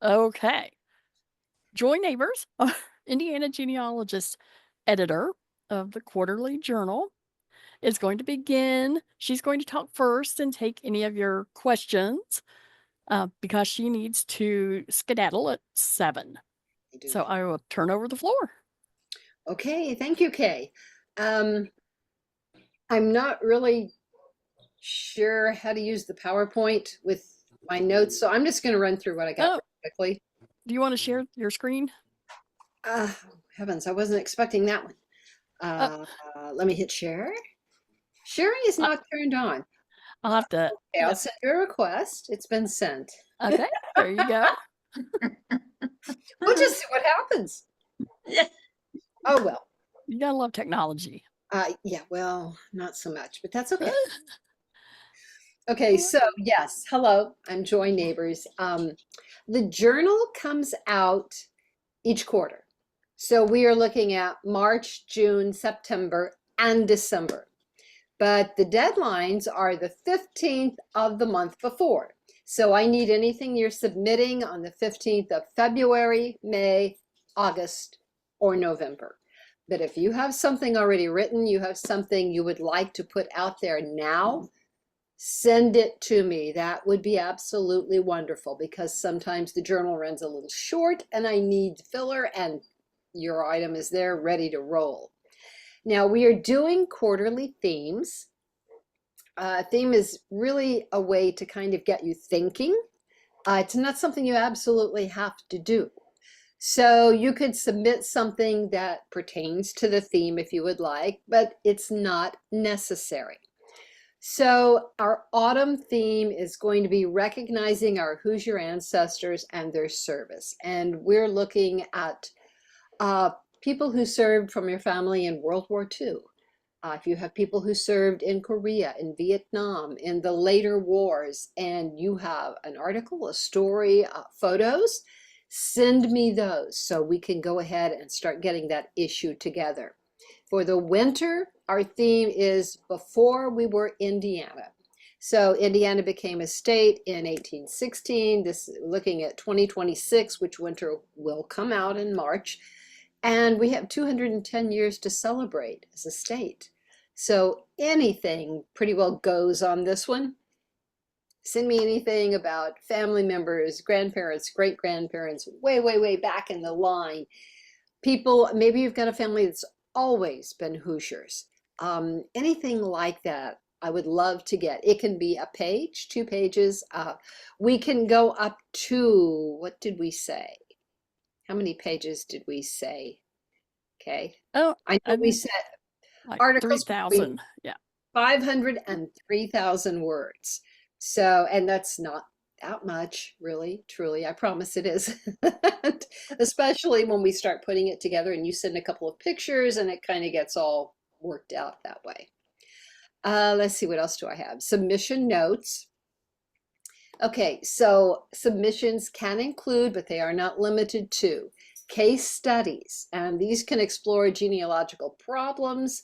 Okay. Joy Neighbors, Indiana genealogist, editor of the Quarterly Journal, is going to begin. She's going to talk first and take any of your questions because she needs to skedaddle at 7. I do. So I will turn over the floor. Okay, thank you, Kay. Um, I'm not really sure how to use the PowerPoint with my notes, so I'm just going to run through what I got Oh, really quickly. do you want to share your screen? Heavens, I wasn't expecting that one. Uh, Uh, Let me hit share. Sharing is I- not turned on. I'll have to. Okay, I'll Yep. send you a request. It's been sent. Okay. There you go. We'll just see what happens. Oh, well. You gotta love technology. Yeah, well, not so much, but that's okay. Okay, so yes, hello, I'm Joy Neighbors. The journal comes out each quarter. So we are looking at March, June, September, and December. But the deadlines are the 15th of the month before. So I need anything you're submitting on the 15th of February, May, August, or November. But if you have something already written, you have something you would like to put out there now, send it to me. That would be absolutely wonderful because sometimes the journal runs a little short and I need filler, and your item is there ready to roll. Now we are doing quarterly themes. Theme is really a way to kind of get you thinking. It's not something you absolutely have to do. So you could submit something that pertains to the theme if you would like, but it's not necessary. So our autumn theme is going to be recognizing our Hoosier ancestors and their service. And we're looking at people who served from your family in World War II. If you have people who served in Korea, in Vietnam, in the later wars, and you have an article, a story, photos, send me those so we can go ahead and start getting that issue together. For the winter, our theme is before we were Indiana. So Indiana became a state in 1816. This looking at 2026, which winter will come out in March. And we have 210 years to celebrate as a state. So anything pretty well goes on this one. Send me anything about family members, grandparents, great-grandparents, way, way, way back in the line. People, maybe you've got a family that's always been Hoosiers. Anything like that, I would love to get. It can be a page, 2 pages. We can go up to, what did we say? How many pages did we say? Okay. Oh, I know I we mean, said like articles between 3,000. Yeah. 500 and 3,000 words. So, and that's not that much, really, truly. I promise it is. Especially when we start putting it together and you send a couple of pictures and it kind of gets all worked out that way. Let's see, what else do I have? Submission notes. Okay, so submissions can include, but they are not limited to, case studies, and these can explore genealogical problems.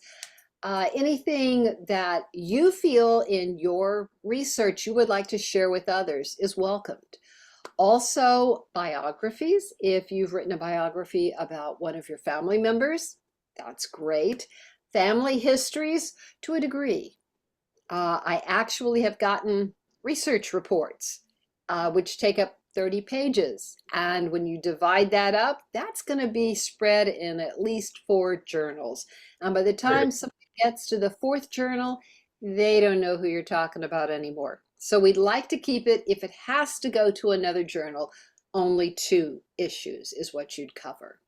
Anything that you feel in your research you would like to share with others is welcomed. Also, biographies. If you've written a biography about one of your family members, that's great. Family histories, to a degree. I actually have gotten research reports, which take up 30 pages. And when you divide that up, that's going to be spread in at least 4 journals. And by the time somebody gets to the 4th journal, they don't know who you're talking about anymore. So we'd like to keep it, if it has to go to another journal, only 2 issues is what you'd cover.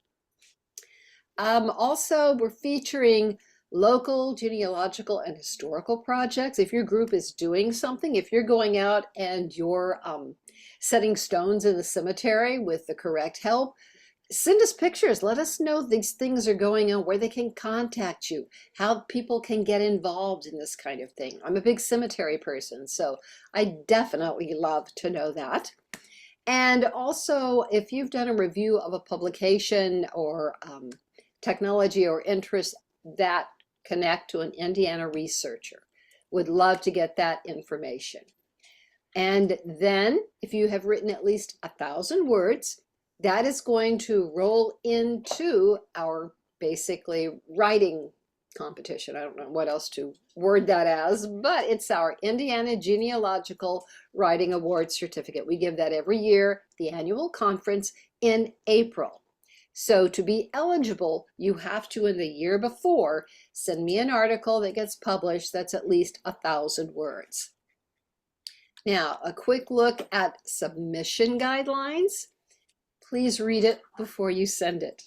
Also, we're featuring local genealogical and historical projects. If your group is doing something, if you're going out and you're setting stones in the cemetery with the correct help, send us pictures. Let us know these things are going on, where they can contact you, how people can get involved in this kind of thing. I'm a big cemetery person, so I definitely love to know that. And also, if you've done a review of a publication or technology or interest that connect to an Indiana researcher, would love to get that information. And then if you have written at least 1,000 words, that is going to roll into our basically writing competition. I don't know what else to word that as, but it's our Indiana Genealogical Writing Award Certificate. We give that every year, the annual conference in April. So to be eligible, you have to, in the year before, send me an article that gets published that's at least 1,000 words. Now, a quick look at submission guidelines. Please read it before you send it.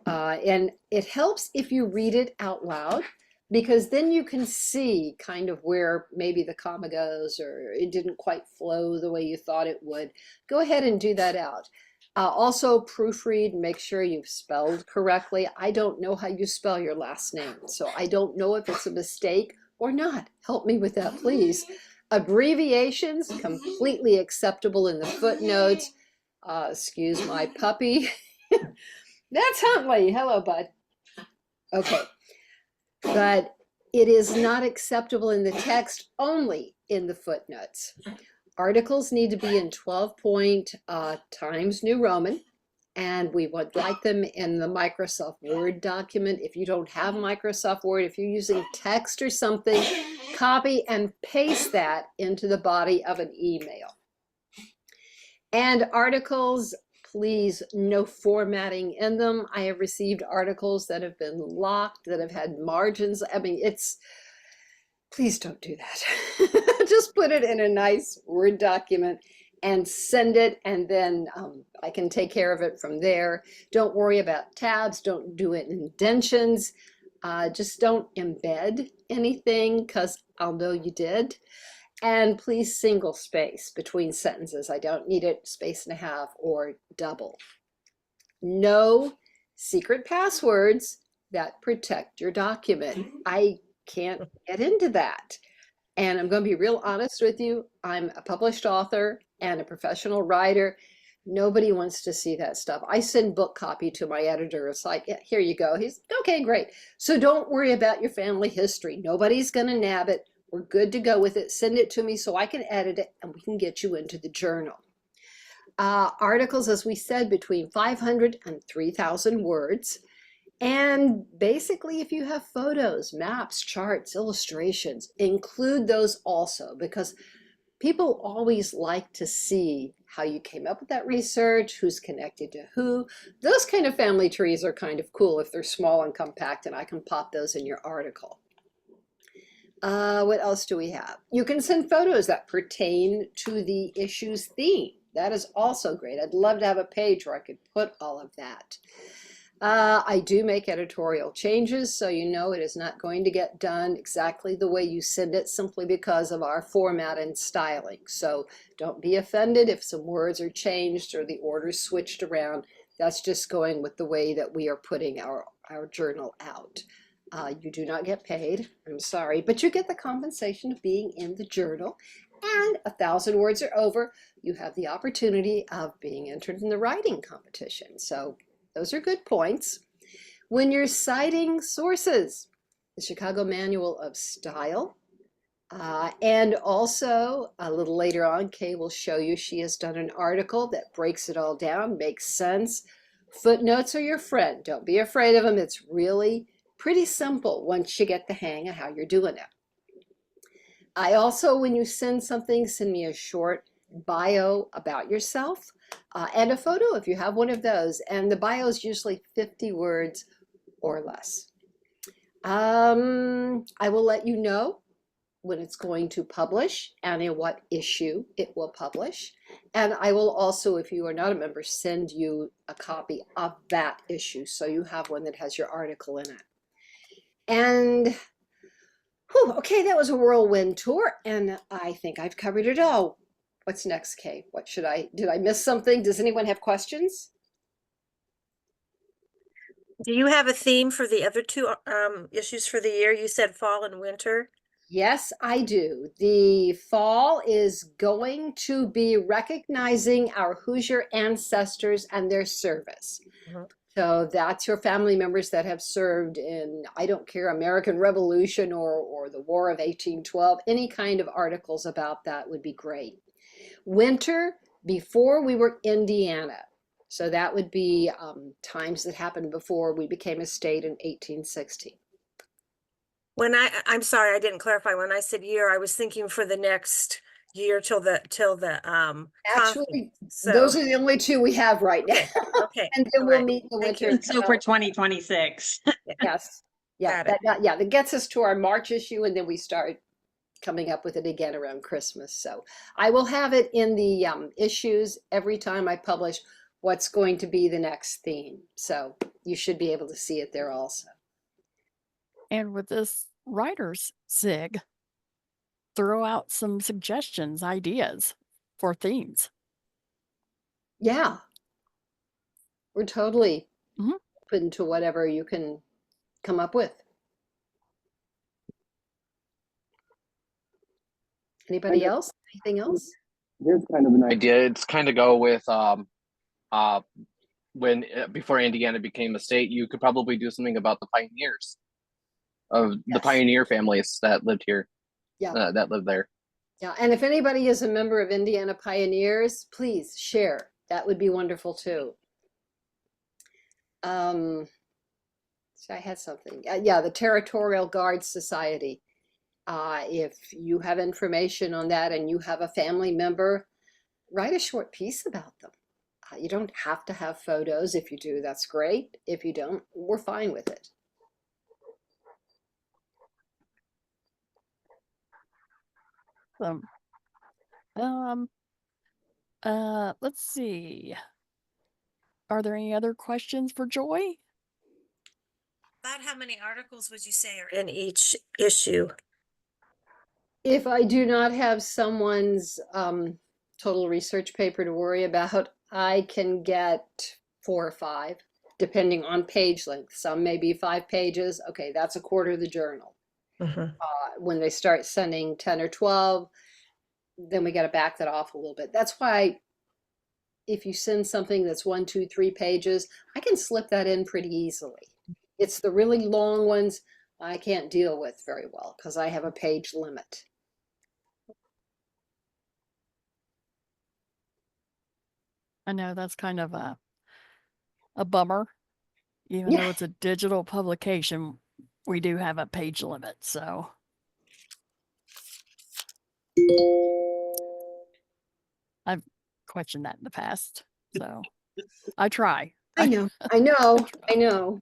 And it helps if you read it out loud, because then you can see kind of where maybe the comma goes or it didn't quite flow the way you thought it would. Go ahead and do that out. Also proofread, make sure you've spelled correctly. I don't know how you spell your last name, so I don't know if it's a mistake or not. Help me with that, please. Abbreviations, completely acceptable in the footnotes. Excuse my puppy. That's Huntley. Hello, bud. Okay. But it is not acceptable in the text, only in the footnotes. Articles need to be in 12-point Times New Roman, and we would like them in the Microsoft Word document. If you don't have Microsoft Word, if you're using text or something, copy and paste that into the body of an email. And articles, please, no formatting in them. I have received articles that have been locked, that have had margins. I mean, please don't do that. Just put it in a nice Word document and send it, and then I can take care of it from there. Don't worry about tabs. Don't do it in indentions. Just don't embed anything, because I'll know you did. And please single space between sentences. I don't need it space and a half or double. No secret passwords that protect your document. I can't get into that. And I'm going to be real honest with you. I'm a published author and a professional writer. Nobody wants to see that stuff. I send book copy to my editor. It's like, yeah, here you go. He's okay, great. So don't worry about your family history. Nobody's going to nab it. We're good to go with it. Send it to me so I can edit it and we can get you into the journal. Articles, as we said, between 500 and 3,000 words. And basically, if you have photos, maps, charts, illustrations, include those also, because people always like to see how you came up with that research, who's connected to who. Those kind of family trees are kind of cool if they're small and compact, and I can pop those in your article. What else do we have? You can send photos that pertain to the issue's theme. That is also great. I'd love to have a page where I could put all of that. I do make editorial changes, so you know it is not going to get done exactly the way you send it, simply because of our format and styling. So don't be offended if some words are changed or the order's switched around. That's just going with the way that we are putting our journal out. You do not get paid, I'm sorry, but you get the compensation of being in the journal. And 1,000 words are over, you have the opportunity of being entered in the writing competition. So those are good points. When you're citing sources, the Chicago Manual of Style, and also a little later on, Kay will show you, she has done an article that breaks it all down, makes sense. Footnotes are your friend. Don't be afraid of them. It's really pretty simple once you get the hang of how you're doing it. I also, when you send something, send me a short bio about yourself and a photo if you have one of those. And the bio is usually 50 words or less. I will let you know when it's going to publish and in what issue it will publish. And I will also, if you are not a member, send you a copy of that issue, so you have one that has your article in it. And whew, okay, that was a whirlwind tour, and I think I've covered it all. What's next, Kay? What should did I miss something? Does anyone have questions? Do you have a theme for the other two issues for the year? You said fall and winter. Yes, I do. The fall is going to be recognizing our Hoosier ancestors and their service. Mhm. So that's your family members that have served in, I don't care, American Revolution or the War of 1812. Any kind of articles about that would be great. Winter, before we were Indiana. So that would be times that happened before we became a state in 1860. When I'm sorry, I didn't clarify. When I said year, I was thinking for the next year till the conference. Actually, So, those are the only two we have right now. okay. And then All we'll right. meet in the Thank winter. you. So for 2026. Yes. Yeah, Got it. that gets us to our March issue, and then we start coming up with it again around Christmas. So I will have it in the issues every time I publish what's going to be the next theme. So you should be able to see it there also. And with this writer's SIG, throw out some suggestions, ideas for themes. Yeah. We're totally Mhm. open to whatever you can come up with. Anybody else? Anything else? Here's kind of an idea. It's kind of go with when before Indiana became a state, you could probably do something about the pioneers of the Yes. pioneer families that lived here, Yeah. that lived there. Yeah. And if anybody is a member of Indiana Pioneers, please share. That would be wonderful too. So I had something. Yeah, the Territorial Guard Society. If you have information on that and you have a family member, write a short piece about them. You don't have to have photos. If you do, that's great. If you don't, we're fine with it. Let's see. Are there any other questions for Joy? About how many articles would you say are in each issue? If I do not have someone's total research paper to worry about, I can get 4 or 5, depending on page length. Some may be 5 pages. Okay, that's a quarter of the journal. Mhm. When they start sending 10 or 12, then we got to back that off a little bit. That's why if you send something that's 1, 2, 3 pages, I can slip that in pretty easily. It's the really long ones I can't deal with very well because I have a page limit. I know that's kind of a bummer. Even Yeah. though it's a digital publication, we do have a page limit, so. I've questioned that in the past, so I try. I know, I know, I know.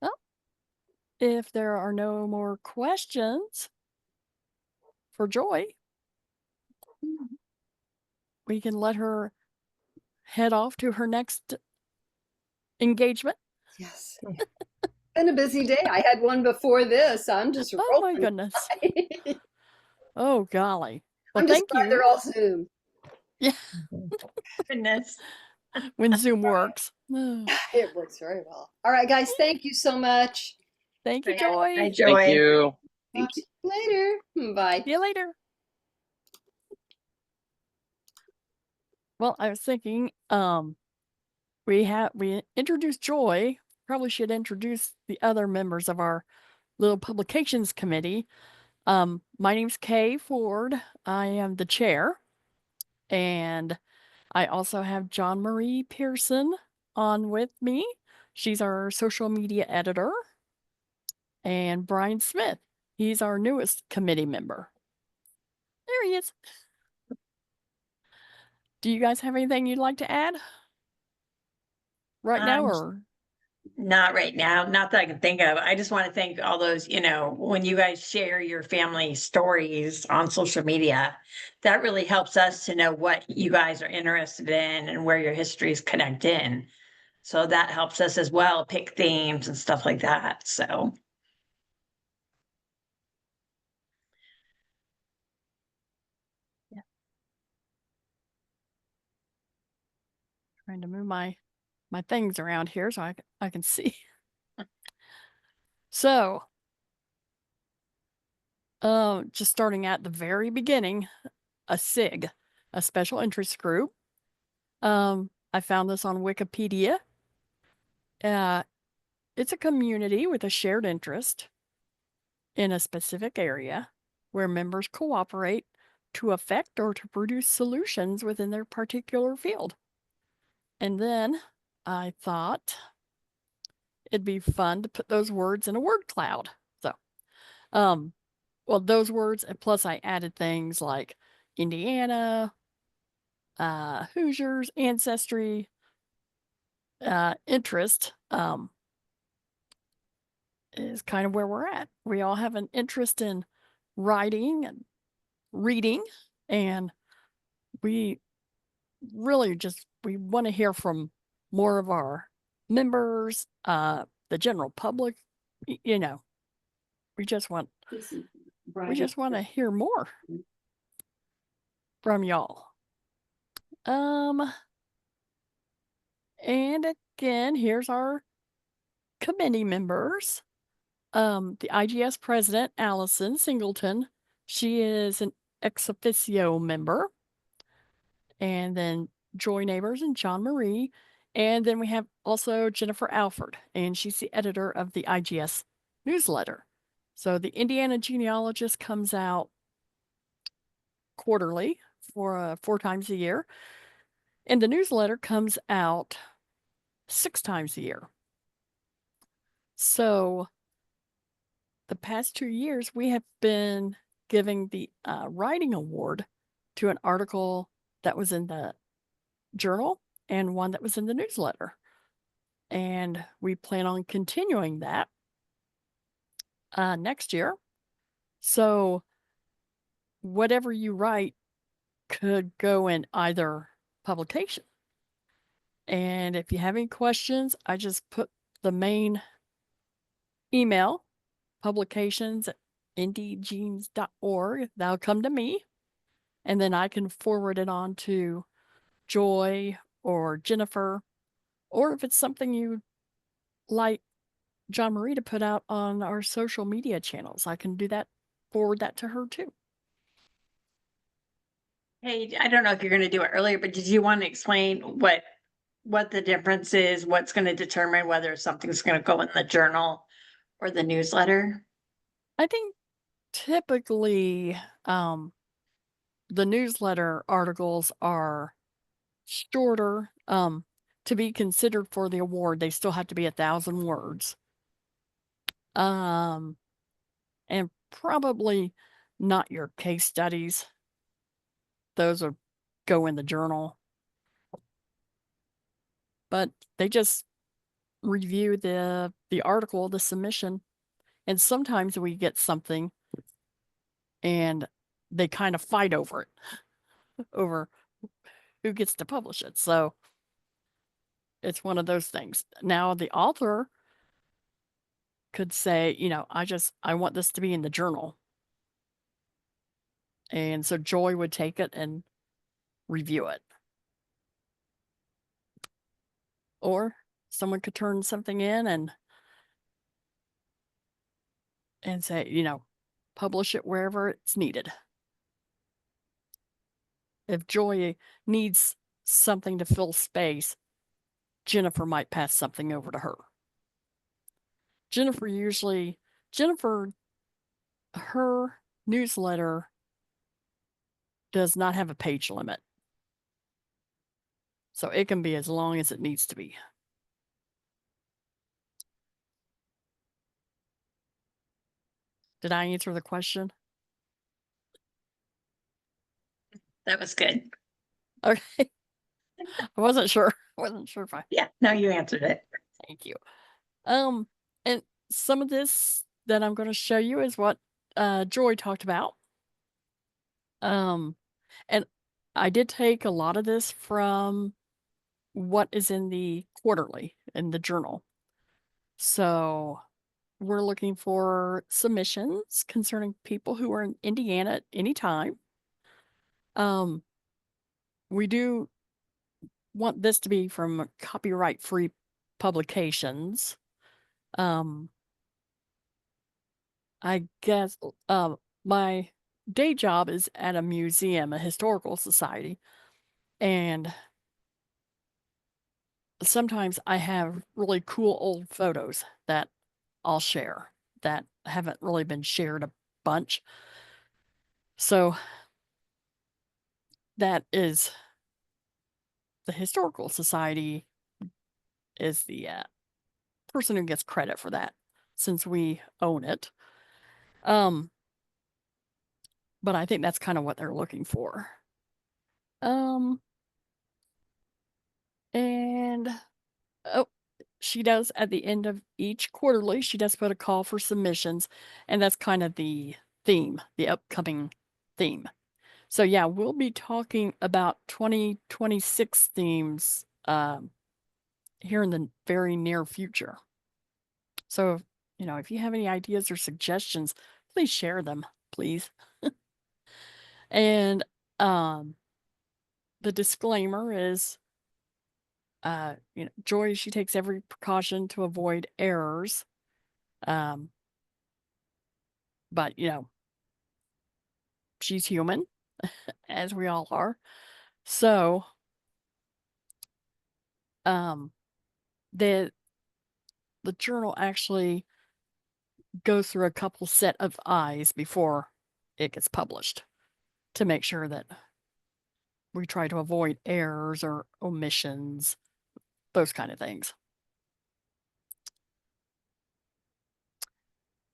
Well, if there are no more questions for Joy, we can let her head off to her next engagement. Yes. Been a busy day. I had one before this. I'm just Oh my rolling. goodness. Oh golly. Well, I'm just thank glad you. they're all Zoom. Yeah, Goodness. when Zoom works. It works very well. All right, guys, thank you so much. Thank you, Right. Joy. Hi, Thank Joy. you. Talk to you later. Bye. See you later. Well, I was thinking, we introduced Joy. Probably should introduce the other members of our little publications committee. My name's Kay Ford. I am the chair, and I also have John Marie Pearson on with me. She's our social media editor, and Brian Smith. He's our newest committee member. There he is. Do you guys have anything you'd like to add right now, or? Not right now, not that I can think of. I just want to thank all those, when you guys share your family stories on social media, that really helps us to know what you guys are interested in and where your histories connect in. So that helps us as well pick themes and stuff like that. So Trying to move my things around here so I can see. So, just starting at the very beginning, a SIG, a special interest group. I found this on Wikipedia. It's a community with a shared interest in a specific area where members cooperate to affect or to produce solutions within their particular field. And then I thought it'd be fun to put those words in a word cloud. So, well, those words, and plus I added things like Indiana, Hoosiers, ancestry, interest, is kind of where we're at. We all have an interest in writing and reading, and we really just we want to hear from more of our members, the general public. You know, we just want to hear more from y'all. And again, here's our committee members. The IGS president, Allison Singleton, she is an ex officio member. And then Joy Neighbors and John Marie. And then we have also Jennifer Alford, and she's the editor of the IGS newsletter. So the Indiana Genealogist comes out quarterly for 4 times a year, and the newsletter comes out 6 times a year. So the past 2 years, we have been giving the writing award to an article that was in the journal and one that was in the newsletter. And we plan on continuing that next year. So whatever you write could go in either publication. And if you have any questions, I just put the main email, publications@indgenes.org. That'll come to me. And then I can forward it on to Joy or Jennifer. Or if it's something you like John Marie to put out on our social media channels, I can do that, forward that to her too. Hey, I don't know if you're going to do it earlier, but did you want to explain what the difference is? What's going to determine whether something's going to go in the journal or the newsletter? I think typically the newsletter articles are shorter. To be considered for the award, they still have to be 1,000 words. And probably not your case studies. Those are go in the journal. But they just review the article, the submission, and sometimes we get something and they kind of fight over it, over who gets to publish it. So it's one of those things. Now the author could say, I want this to be in the journal. And so Joy would take it and review it. Or someone could turn something in and say, publish it wherever it's needed. If Joy needs something to fill space, Jennifer might pass something over to her. Jennifer, her newsletter does not have a page limit. So it can be as long as it needs to be. Did I answer the question? That was good. Okay. I wasn't sure. If I. Yeah, no, you answered it. Thank you. And some of this that I'm going to show you is what Joy talked about. And I did take a lot of this from what is in the quarterly in the journal. So we're looking for submissions concerning people who are in Indiana at any time. We do want this to be from copyright-free publications. I guess my day job is at a museum, a historical society, and sometimes I have really cool old photos that I'll share that haven't really been shared a bunch. So that is the Historical Society is the person who gets credit for that since we own it. But I think that's kind of what they're looking for. Um, and oh, she does at the end of each quarterly, she does put a call for submissions, and that's kind of the theme, the upcoming theme. So yeah, we'll be talking about 2026 themes here in the very near future. So, if you have any ideas or suggestions, please share them, please. And the disclaimer is, Joy, she takes every precaution to avoid errors. Um, but, she's human, as we all are. So, the the journal actually goes through a couple set of eyes before it gets published to make sure that we try to avoid errors or omissions, those kind of things.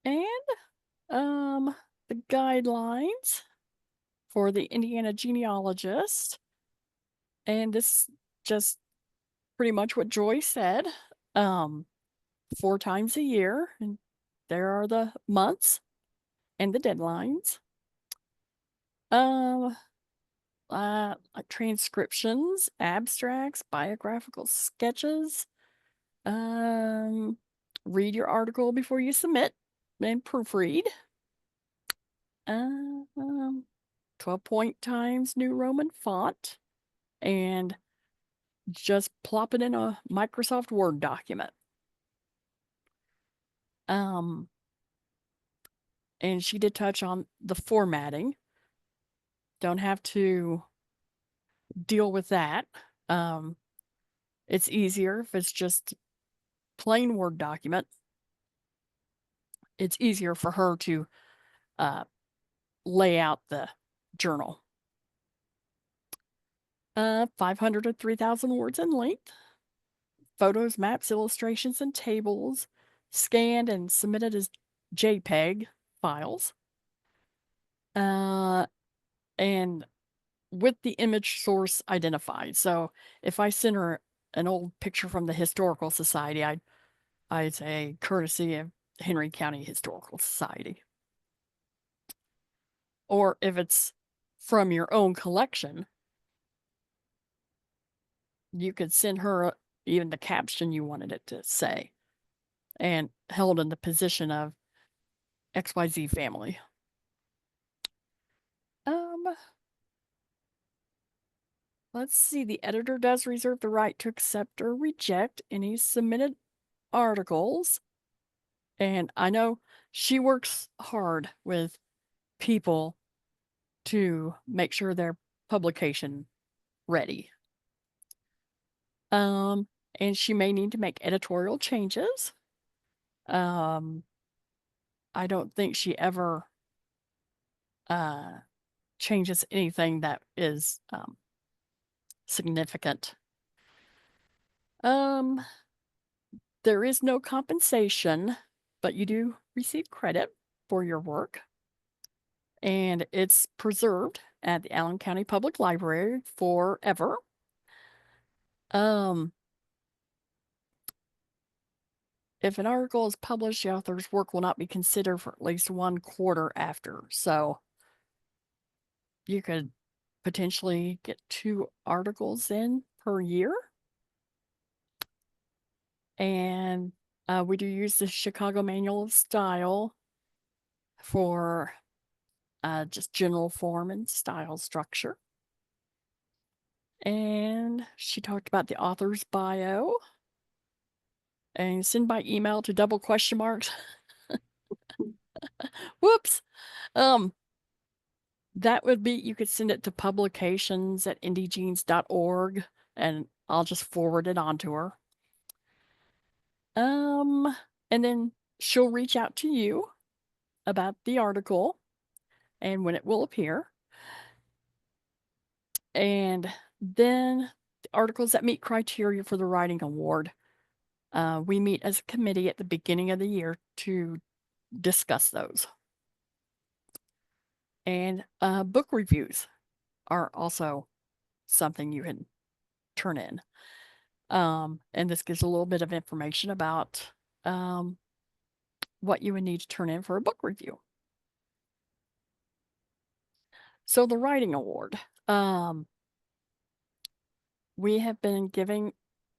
And the guidelines for the Indiana genealogist, and this just pretty much what Joy said. 4 times a year, and there are the months and the deadlines. Um, transcriptions, abstracts, biographical sketches. Read your article before you submit and proofread. 12-point Times New Roman font, and just plop it in a Microsoft Word document. And she did touch on the formatting. Don't have to deal with that. It's easier if it's just plain Word document. It's easier for her to lay out the journal. 500 to 3,000 words in length. Photos, maps, illustrations, and tables, scanned and submitted as JPEG files. And with the image source identified. So if I send her an old picture from the Historical Society, I'd say courtesy of Henry County Historical Society. Or if it's from your own collection, you could send her even the caption you wanted it to say, and held in the position of XYZ family. Let's see. The editor does reserve the right to accept or reject any submitted articles. And I know she works hard with people to make sure they're publication ready. And she may need to make editorial changes. I don't think she ever changes anything that is significant. There is no compensation, but you do receive credit for your work. And it's preserved at the Allen County Public Library forever. If an article is published, the author's work will not be considered for at least 1 quarter after. So you could potentially get 2 articles in per year. And we do use the Chicago Manual of Style for just general form and style structure. And she talked about the author's bio. And send by email to double question marks. Whoops. That would be, you could send it to publications@indiegenes.org, and I'll just forward it on to her. And then she'll reach out to you about the article and when it will appear. And then the articles that meet criteria for the writing award. We meet as a committee at the beginning of the year to discuss those. And book reviews are also something you can turn in. And this gives a little bit of information about what you would need to turn in for a book review. So the writing award, we have been giving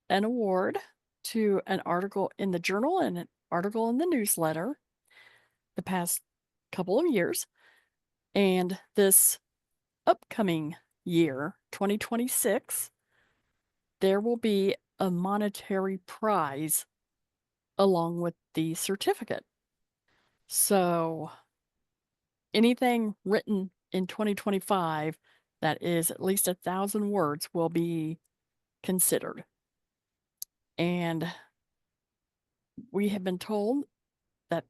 an award to an article in the journal and an article in the newsletter the past couple of years. And this upcoming year, 2026, there will be a monetary prize along with the certificate. So anything written in 2025 that is at least 1,000 words will be considered. And we have been told that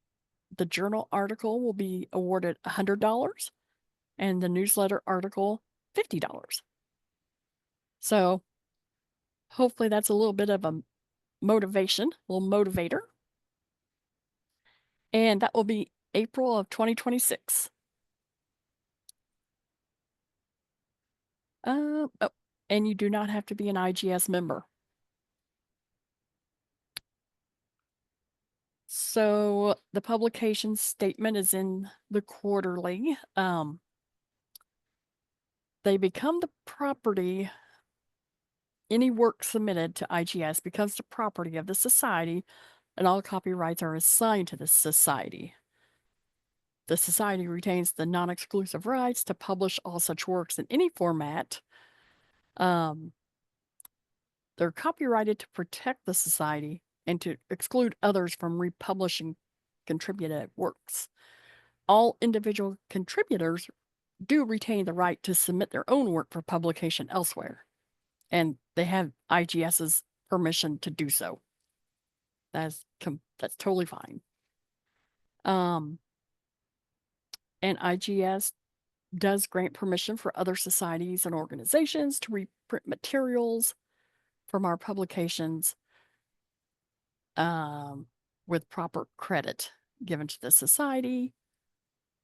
the journal article will be awarded $100 and the newsletter article $50. So hopefully that's a little bit of a motivation, a little motivator. And that will be April of 2026. Oh, and you do not have to be an IGS member. So the publication statement is in the quarterly. They become the property, any work submitted to IGS becomes the property of the society, and all copyrights are assigned to the society. The society retains the non-exclusive rights to publish all such works in any format. They're copyrighted to protect the society and to exclude others from republishing contributed works. All individual contributors do retain the right to submit their own work for publication elsewhere, and they have IGS's permission to do so. That's totally fine. And IGS does grant permission for other societies and organizations to reprint materials from our publications with proper credit given to the society,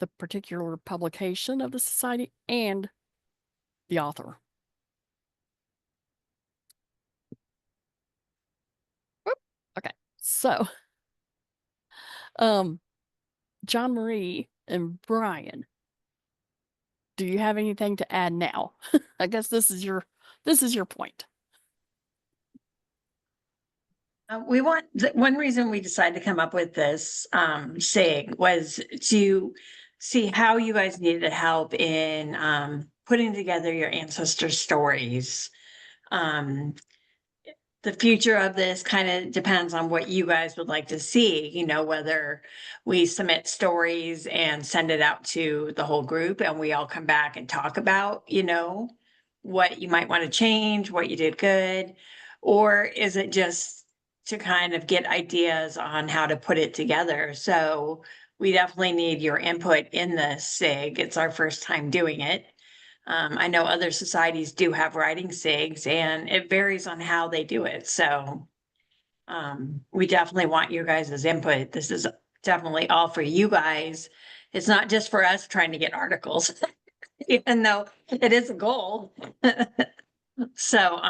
the particular publication of the society, and the author. Whoop. Okay, so John Marie and Brian, do you have anything to add now? I guess this is your point. One reason we decided to come up with this SIG was to see how you guys needed help in putting together your ancestor stories. The future of this kind of depends on what you guys would like to see, whether we submit stories and send it out to the whole group and we all come back and talk about, what you might want to change, what you did good, or is it just to kind of get ideas on how to put it together? So we definitely need your input in the SIG. It's our first time doing it. I know other societies do have writing SIGs and it varies on how they do it. So we definitely want your guys' input. This is definitely all for you guys. It's not just for us trying to get articles, even though it is a goal. So,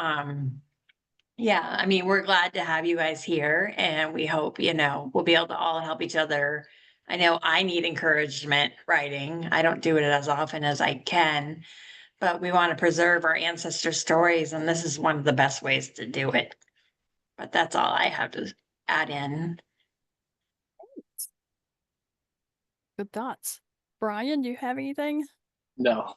yeah, I mean, we're glad to have you guys here and we hope, we'll be able to all help each other. I know I need encouragement writing. I don't do it as often as I can, but we want to preserve our ancestor stories, and this is one of the best ways to do it. But that's all I have to add in. Good thoughts. Brian, do you have anything? No.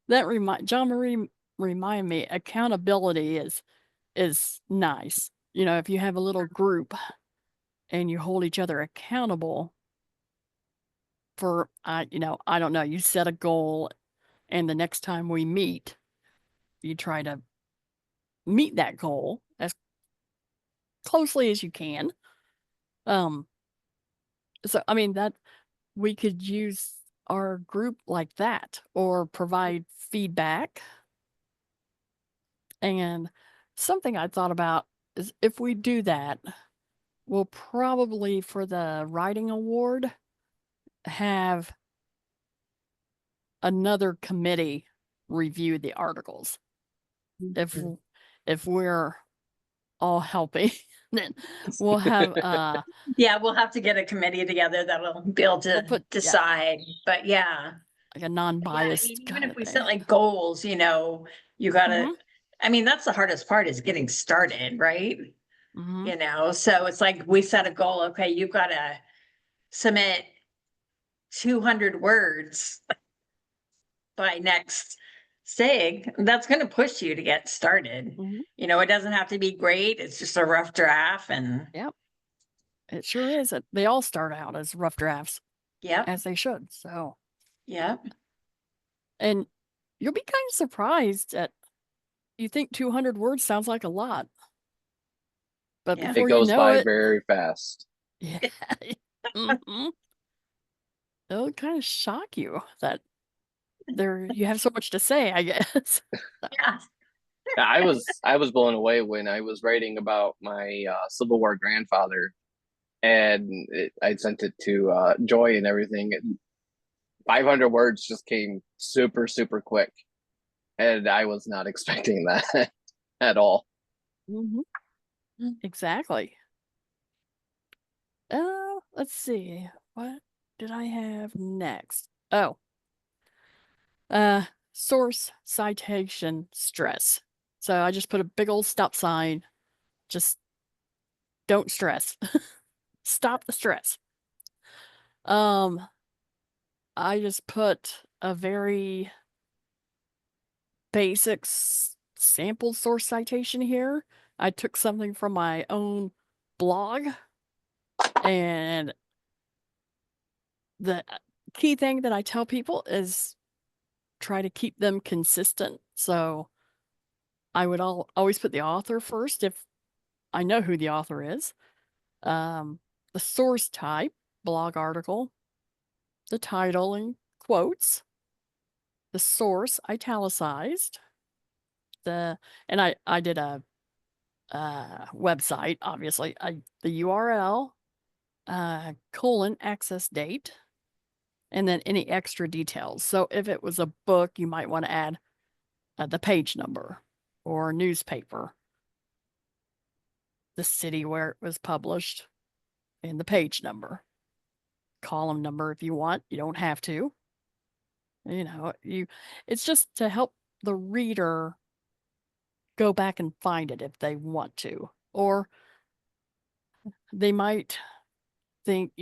That John Marie remind me, accountability is nice. If you have a little group and you hold each other accountable for, I don't know, you set a goal and the next time we meet, you try to meet that goal as closely as you can. So, I mean, that we could use our group like that or provide feedback. And something I thought about is if we do that, we'll probably, for the writing award, have another committee review the articles. If Mhm. if we're all helping, then we'll have Yeah, we'll have to get a committee together that'll be able we'll to put decide, but yeah. like a Yeah, I non-biased mean, even kind if of we thing. set like goals, you gotta, Mhm, I mean, that's the hardest part is getting started, right? mhm, So it's like we set a goal, okay, you've gotta submit 200 words by next SIG. That's gonna push you to get started. mhm. It doesn't have to be great, it's just a rough draft and Yep, it sure is. They all start out as rough drafts, yep, as they should. So, yep. and you'll be kind of surprised at you think 200 words sounds like a lot, but Yeah. It before you goes know by it, very fast. yeah, mhm, it'll kind of shock you that you have so much to say, I guess. Yeah. I was blown away when I was writing about my Civil War grandfather, and I sent it to Joy and everything. And 500 words just came super super quick, and I was not expecting that at all. Mhm, exactly. Let's see. What did I have next? Oh, uh, source citation stress. So I just put a big old stop sign. Just don't stress. Stop the stress. Um, I just put a very basic sample source citation here. I took something from my own blog, and the key thing that I tell people is try to keep them consistent. So I would always put the author first if I know who the author is, the source type, blog article, the title and quotes, the source italicized, the and I did a website, obviously, the URL, colon access date, and then any extra details. So if it was a book, you might want to add the page number or newspaper, the city where it was published, and the page number, column number if you want. You don't have to. It's just to help the reader go back and find it if they want to. Or they might think,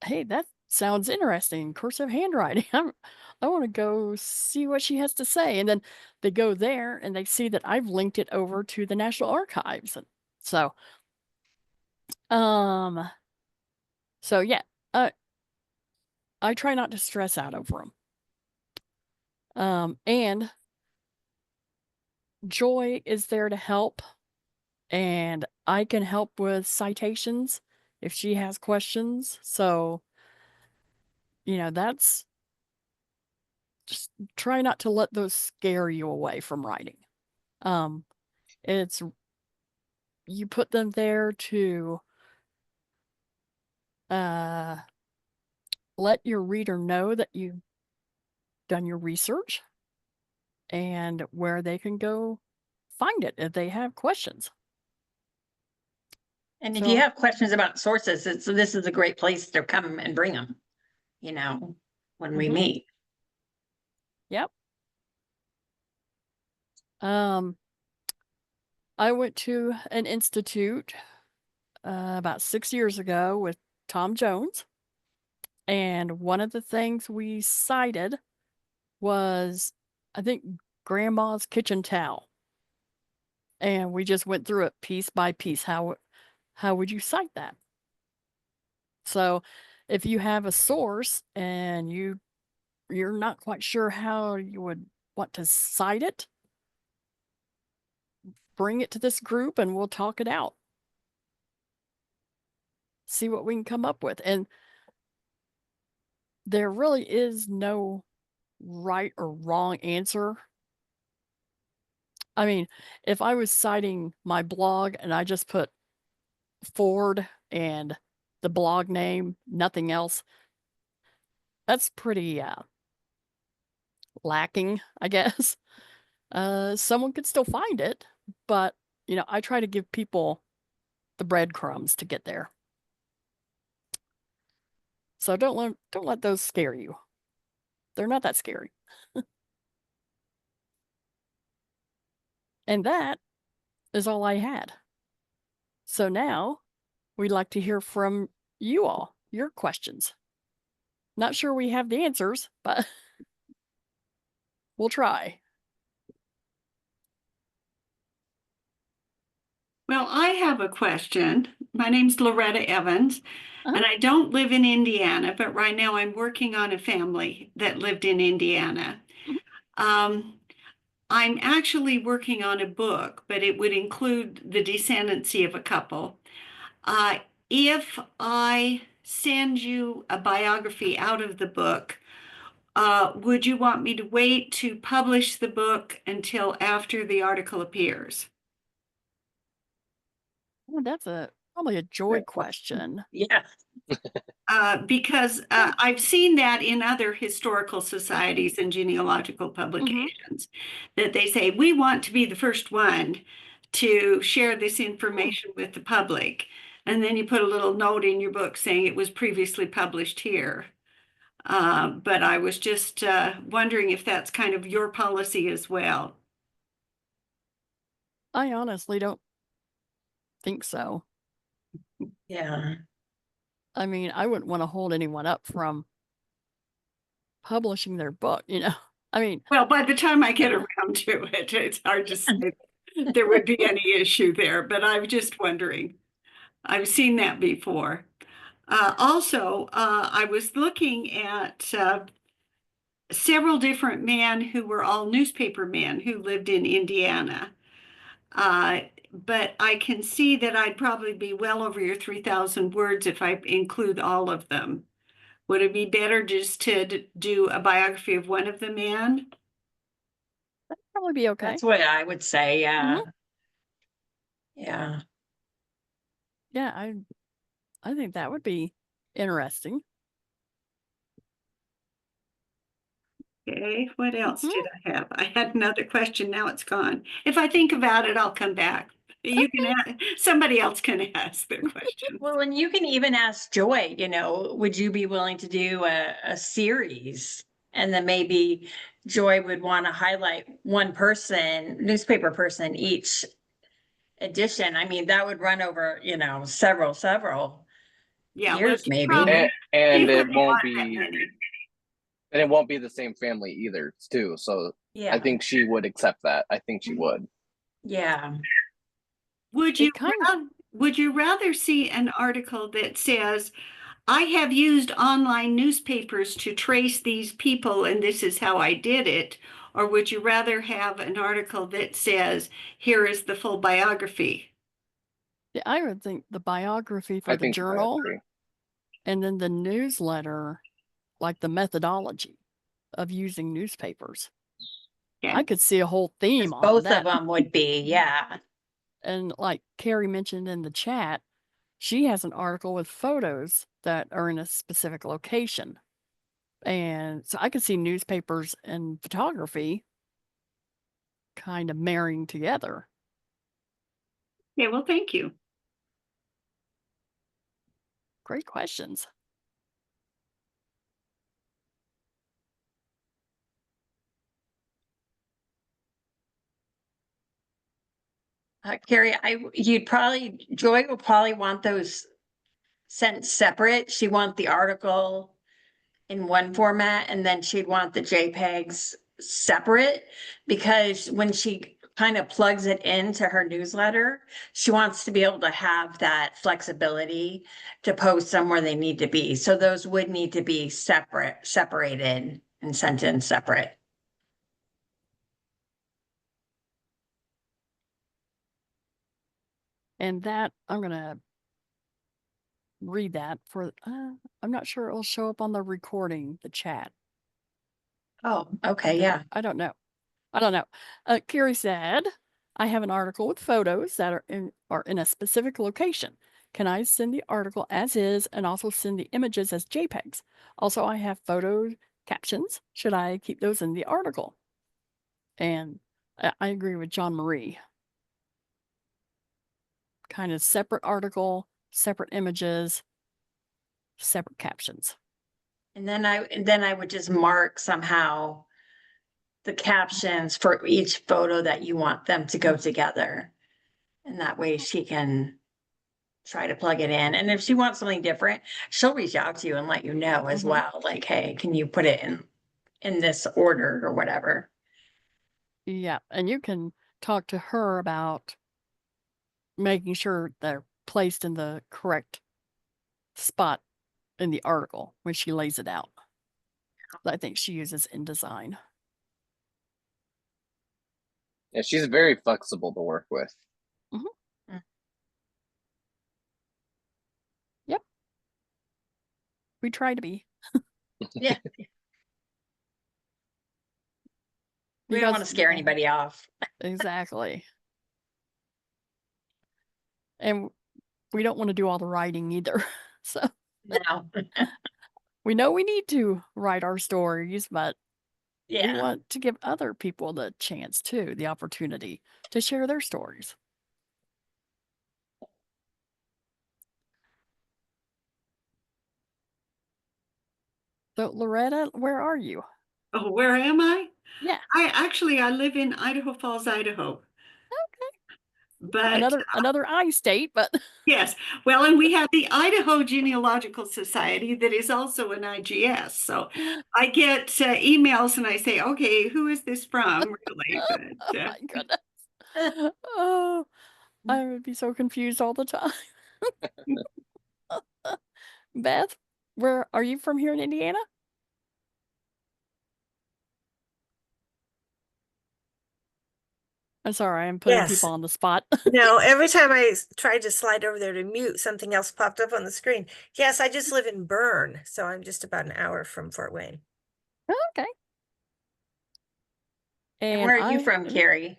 hey, that sounds interesting. Cursive handwriting. I want to go see what she has to say. And then they go there and they see that I've linked it over to the National Archives. And so, um, so yeah, I try not to stress out over them. And Joy is there to help, and I can help with citations if she has questions. So, that's just try not to let those scare you away from writing. Um, it's you put them there to uh, let your reader know that you've done your research and where they can go find it if they have questions. And if you So, have questions about sources, this is a great place to come and bring them, when we mhm, meet. yep. Um, I went to an institute about 6 years ago with Tom Jones, and one of the things we cited was, I think, grandma's kitchen towel. And we just went through it piece by piece. How would you cite that? So if you have a source and you're not quite sure how you would want to cite it, bring it to this group and we'll talk it out. See what we can come up with. And there really is no right or wrong answer. I mean, if I was citing my blog and I just put Ford and the blog name, nothing else, that's pretty lacking, I guess. Someone could still find it, but I try to give people the breadcrumbs to get there. So don't let those scare you. They're not that scary. And that is all I had. So now we'd like to hear from you all, your questions. Not sure we have the answers, but we'll try. Well, I have a question. My name's Loretta Evans, Uh-huh. and I don't live in Indiana, but right now I'm working on a family that lived in Indiana. Mhm. I'm actually working on a book, but it would include the descendancy of a couple. Uh, if I send you a biography out of the book, would you want me to wait to publish the book until after the article appears? Oh, that's probably a joy question. Yeah. Because I've seen that in other historical societies and genealogical publications, that they say, we want to be the first one to share this information with the public. And then you put a little note in your book saying it was previously published here. But I was just wondering if that's kind of your policy as well. I honestly don't think so. Yeah. I mean, I wouldn't want to hold anyone up from publishing their book, I mean, Well, by the time I get around to it, it's hard to say there would be any issue there, but I'm just wondering. I've seen that before. Also, I was looking at several different men who were all newspaper men who lived in Indiana. But I can see that I'd probably be well over your 3,000 words if I include all of them. Would it be better just to do a biography of one of the men? that'd probably be okay. That's what I would say. Yeah. Mhm. Yeah. Yeah, I think that would be interesting. Okay, what else Mhm. did I have? I had another question, now it's gone. If I think about it, I'll come back. You can somebody else can ask their question. Well, and you can even ask Joy, would you be willing to do a series? And then maybe Joy would want to highlight one person, newspaper person each edition. I mean, that would run over, several Yeah, well, years, she maybe. probably, And she it wouldn't won't want that be many. and it won't be the same family either, too. So Yeah. I think she would accept that. I think she would. Yeah. Would you It kind of would you rather see an article that says, I have used online newspapers to trace these people and this is how I did it? Or would you rather have an article that says, here is the full biography? I would think the biography for I the think the journal biography. and then the newsletter, like the methodology of using newspapers. Okay. I could see a whole theme on Both that. of them would be, yeah. And like Carrie mentioned in the chat, she has an article with photos that are in a specific location. And so I could see newspapers and photography kind of marrying together. Yeah, well, thank you. Great questions. Carrie, Joy will probably want those sent separate. She want the article in one format and then she'd want the JPEGs separate because when she kind of plugs it into her newsletter, she wants to be able to have that flexibility to post them where they need to be. So those would need to be separated and sent in separate. And that I'm going to read that for, I'm not sure it'll show up on the recording, the chat. Oh, okay, yeah. I don't know. I don't know. Carrie said, I have an article with photos that are in a specific location. Can I send the article as is and also send the images as JPEGs? Also, I have photo captions. Should I keep those in the article? And I agree with John Marie. Kind of separate article, separate images, separate captions. And then I would just mark somehow the captions for each photo that you want them to go together. And that way she can try to plug it in. And if she wants something different, she'll reach out to you and let you know as well. Like, hey, can you put it in this order or whatever? Yeah, and you can talk to her about making sure they're placed in the correct spot in the article when she lays it out. I think she uses InDesign. Yeah, she's very flexible to work with. Yep. We try to be. Yeah. We don't want to scare anybody off. Exactly. And we don't want to do all the writing either. So No. we know we need to write our stories, but we Yeah. want to give other people the chance too, the opportunity to share their stories. So Loretta, where are you? Oh, where am I? Yeah. I live in Idaho Falls, Idaho. Okay. But Another I state, but yes, well, and we have the Idaho Genealogical Society that is also an IGS. So I get emails and I say, okay, who is this from, really? But oh my goodness. Oh, I would be so confused all the time. Beth, where are you from here in Indiana? I'm sorry, I'm putting Yes. people on the spot. No, every time I tried to slide over there to mute, something else popped up on the screen. Yes, I just live in Bern, so I'm just about an hour from Fort Wayne. Okay. And where are you from, Carrie?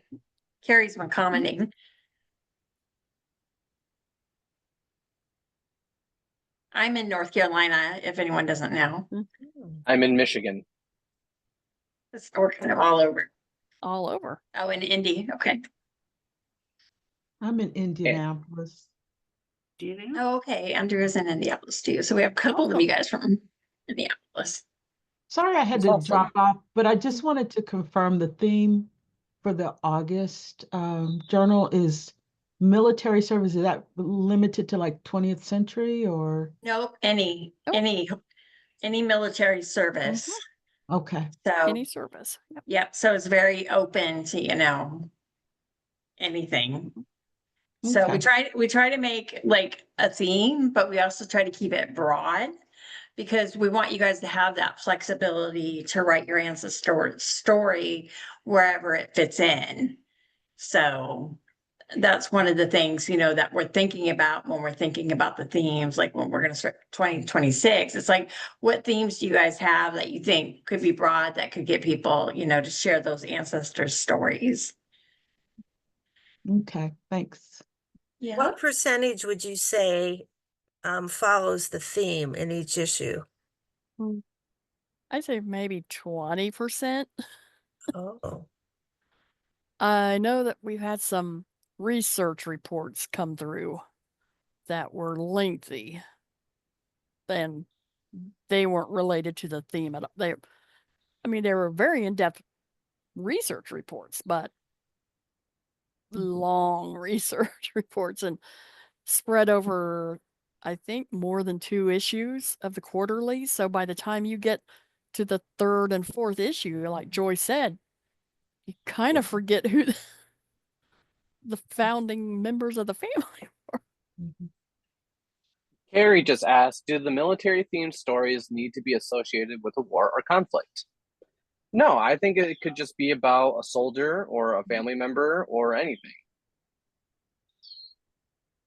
Carrie's my common name. I'm in North Carolina, if anyone doesn't know. I'm in Michigan. We're kind of all over. All over. Oh, in Indy. Okay. I'm in Indianapolis. do you know? Oh, okay. Andrew's in Indianapolis too. So we have a couple of you guys from Indianapolis. Sorry I had That's to awesome. drop off, but I just wanted to confirm the theme for the August journal is military service. Is that limited to like 20th century or? Nope. Any military service. Okay. So Any service. Yep. yep. So it's very open to, anything. So Okay. we try to make like a theme, but we also try to keep it broad because we want you guys to have that flexibility to write your ancestor story wherever it fits in. So that's one of the things, that we're thinking about when we're thinking about the themes, like when we're going to start 2026. It's like, what themes do you guys have that you think could be broad, that could get people, to share those ancestor stories? Okay. Thanks. Yeah. What percentage would you say follows the theme in each issue? I'd say maybe 20%. Oh, I know that we've had some research reports come through that were lengthy, and they weren't related to the theme at all. They were very in-depth research reports, but long research reports and spread over, I think, more than 2 issues of the quarterly. So by the time you get to the 3rd and 4th issue, like Joy said, you kind of forget who the founding members of the family were. Carrie just asked, do the military themed stories need to be associated with a war or conflict? No, I think it could just be about a soldier or a family member or anything.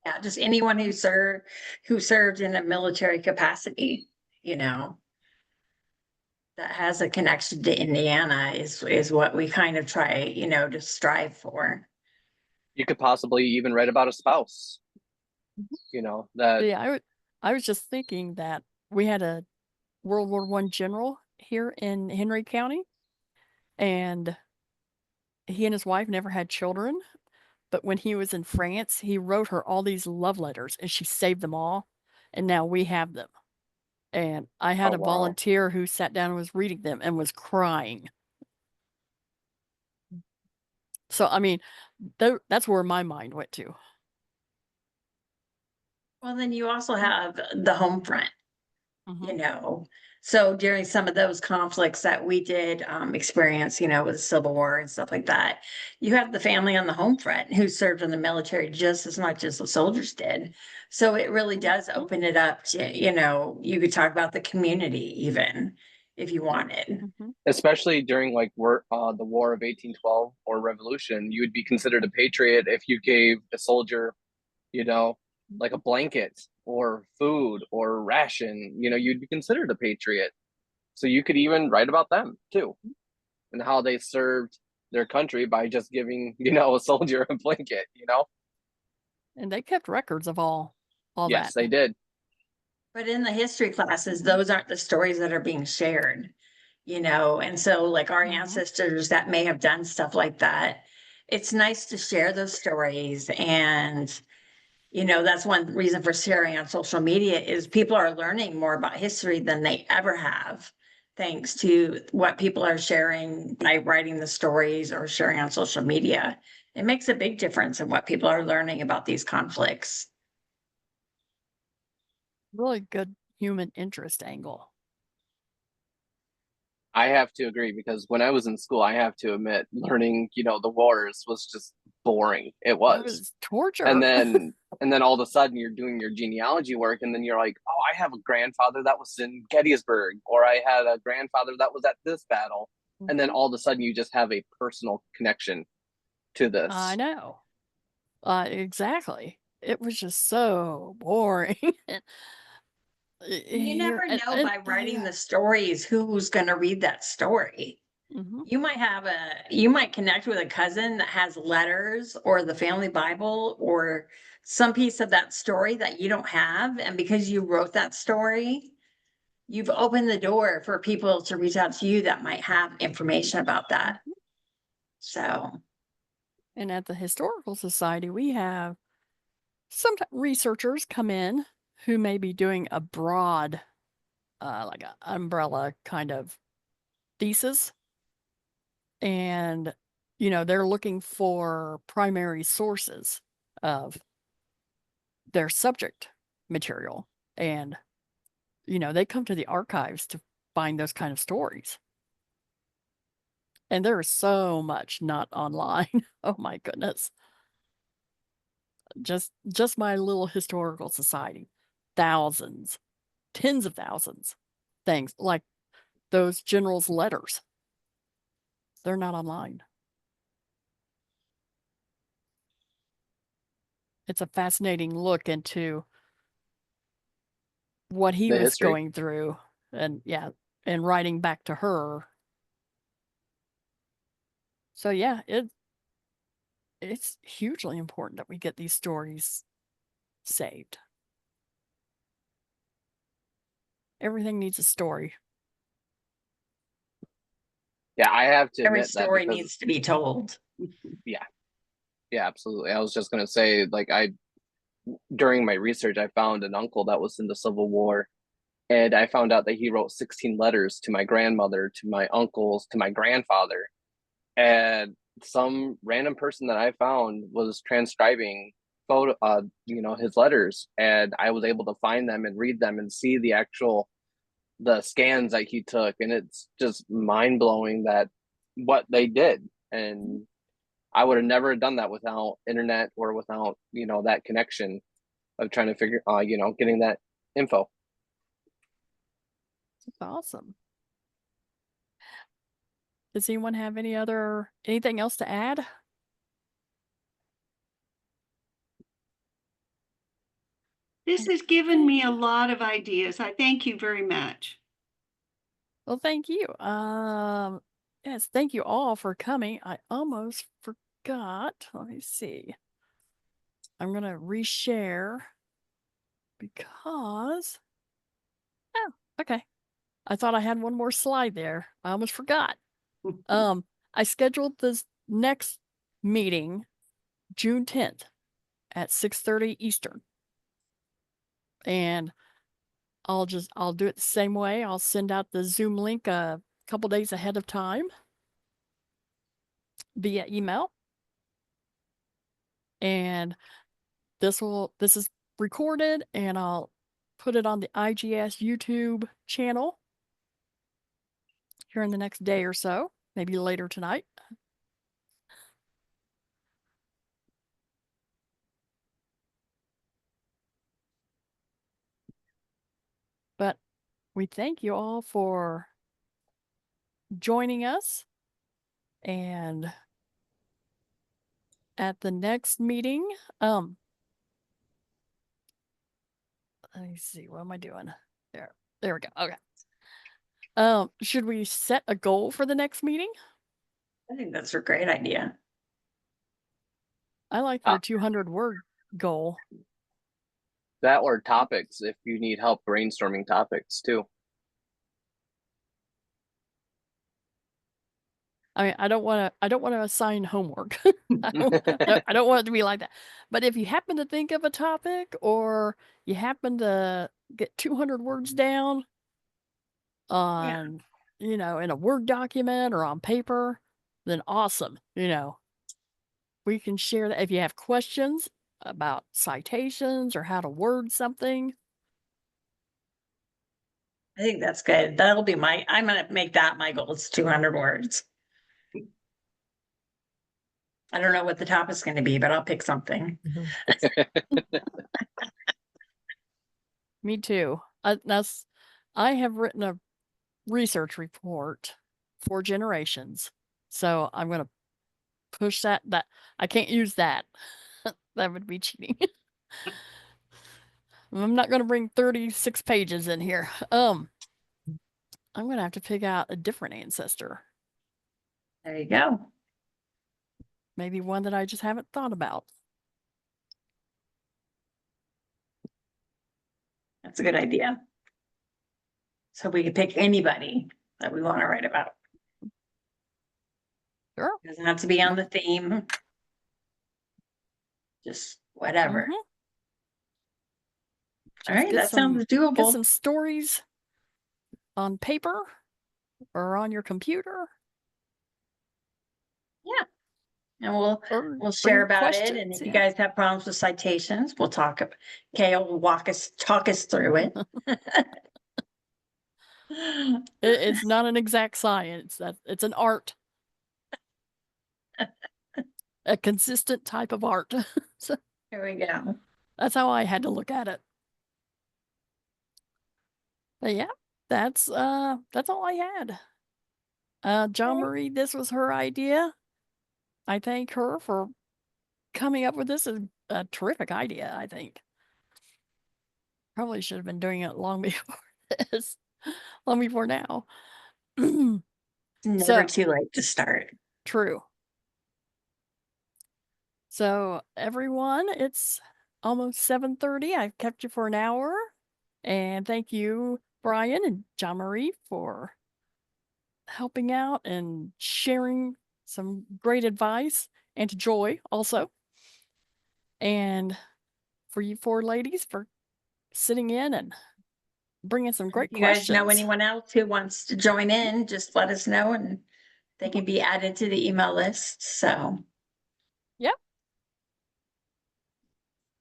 Yeah, just anyone who served in a military capacity, you know, that has a connection to Indiana is what we kind of try, you know, to strive for. You could possibly even write about a spouse, you know, that Yeah, I was just thinking that we had a World War I general here in Henry County, and he and his wife never had children. But when he was in France, he wrote her all these love letters, and she saved them all, and now we have them. And I had oh a wow. volunteer who sat down and was reading them and was crying. So, I mean, that's where my mind went to. Well, then you also have the home front, you Mhm. know. So during some of those conflicts that we did experience, you know, with the Civil War and stuff like that, you have the family on the home front who served in the military just as much as the soldiers did. So it really does Mhm. open it up to, you know, you could talk about the community even if you wanted. Mhm. Especially during like the War of 1812 or Revolution, you would be considered a patriot if you gave a soldier, you know, like a Mhm. blanket or food or ration. You know, you'd be considered a patriot. So you could even write about them too and how they served their country by just giving, you know, a soldier a blanket. You know, And they kept records of all yes, that. they did. But in the history classes, those aren't the stories that are being shared, you know? And so, like our Mhm. ancestors that may have done stuff like that, it's nice to share those stories. And, you know, that's one reason for sharing on social media is people are learning more about history than they ever have, thanks to what people are sharing by writing the stories or sharing on social media. It makes a big difference in what people are learning about these conflicts. Really good human interest angle. I have to agree because when I was in school, I have to admit, learning, you know, the wars was just boring. It It was. was And torture. then all of a sudden you're doing your genealogy work and then you're like, oh, I have a grandfather that was in Gettysburg, or I had a grandfather that was at this battle. And then Mhm. all of a sudden you just have a personal connection to I this. know. Exactly. It was just so boring. And you Here never know and by writing yeah. the stories who's going to read that story. Mhm. You might connect with a cousin that has letters or the family Bible or some piece of that story that you don't have. And because you wrote that story, you've opened the door for people to reach out to you that might have information about that. Mhm. So, And at the Historical Society, we have some researchers come in who may be doing a broad, like a umbrella kind of thesis, and they're looking for primary sources of their subject material, and they come to the archives to find those kind of stories. And there is so much not online. Oh my goodness. Just my little historical society. Thousands, tens of thousands things like those generals' letters. They're not online. It's a fascinating look into what he The was history. going through, and yeah, and writing back to her. So yeah, it's hugely important that we get these stories saved. Everything needs a story. Yeah, I have to every admit that story because needs to be told. yeah, yeah, absolutely. I was just gonna say, like I during my research I found an uncle that was in the Civil War. And I found out that he wrote 16 letters to my grandmother, to my uncles, to my grandfather. And some random person that I found was transcribing his letters. And I was able to find them and read them and see the scans that he took. And it's just mind blowing that what they did. And I would have never done that without internet or without, that connection of trying to figure, getting that info. It's awesome. Does anyone have anything else to add? This has given me a lot of ideas. I thank you very much. Well, thank you. Yes, thank you all for coming. I almost forgot. Let me see. I'm gonna reshare because oh, okay. I thought I had one more slide there. I almost forgot. I scheduled this next meeting June 10th at 6:30 Eastern. And I'll do it the same way. I'll send out the Zoom link a couple days ahead of time via email. And this is recorded, and I'll put it on the IGS YouTube channel here in the next day or so, maybe later tonight. But we thank you all for joining us, and at the next meeting, let me see, what am I doing? There we go. Okay. Should we set a goal for the next meeting? I think that's a great idea. I like your 200 word goal. That or topics if you need help brainstorming topics too. I mean, I don't want to assign homework. I don't want it to be like that. But if you happen to think of a topic, or you happen to get 200 words down on, in a Word document or on paper, then awesome. We can share that. If you have questions about citations or how to word something, I think that's good. That'll be I'm going to make that my goal. It's 200 words. I don't know what the topic's going to be, but I'll pick something. Me too. I have written a research report for generations, so I'm going to push that. I can't use that. That would be cheating. I'm not going to bring 36 pages in here. I'm going to have to pick out a different ancestor. There you go. Maybe one that I just haven't thought about. That's a good idea. So we could pick anybody that we want to write about. Sure. It doesn't have to be on the theme. Just whatever. Mm-hmm. All right, that sounds Get doable. some stories on paper or on your computer. Yeah. And we'll Or share bring questions, it. And if you guys have problems with citations, we'll talk. Kay will talk us through it. It's not an exact science. It's an art. A consistent type of art. So here we go. That's how I had to look at it. But yeah, that's all I had. John Marie, this was her idea. I thank her for coming up with this. Is a terrific idea, I think. Probably should have been doing it long before this. Long before now. Never too late to start. True. So everyone, it's almost 7:30. I've kept you for an hour. And thank you, Brian and John Marie, for helping out and sharing some great advice, and to Joy also. And for you four ladies for sitting in and bringing some great questions. You guys know anyone else who wants to join in, just let us know and they can be added to the email list. So. Yep.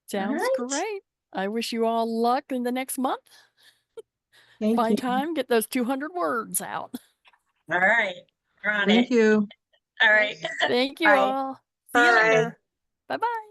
Sounds great. I wish you all luck in the next month. Find time, get those 200 words out. All right. We're on Thank you. All right. Thank you all. See you later. Bye-bye.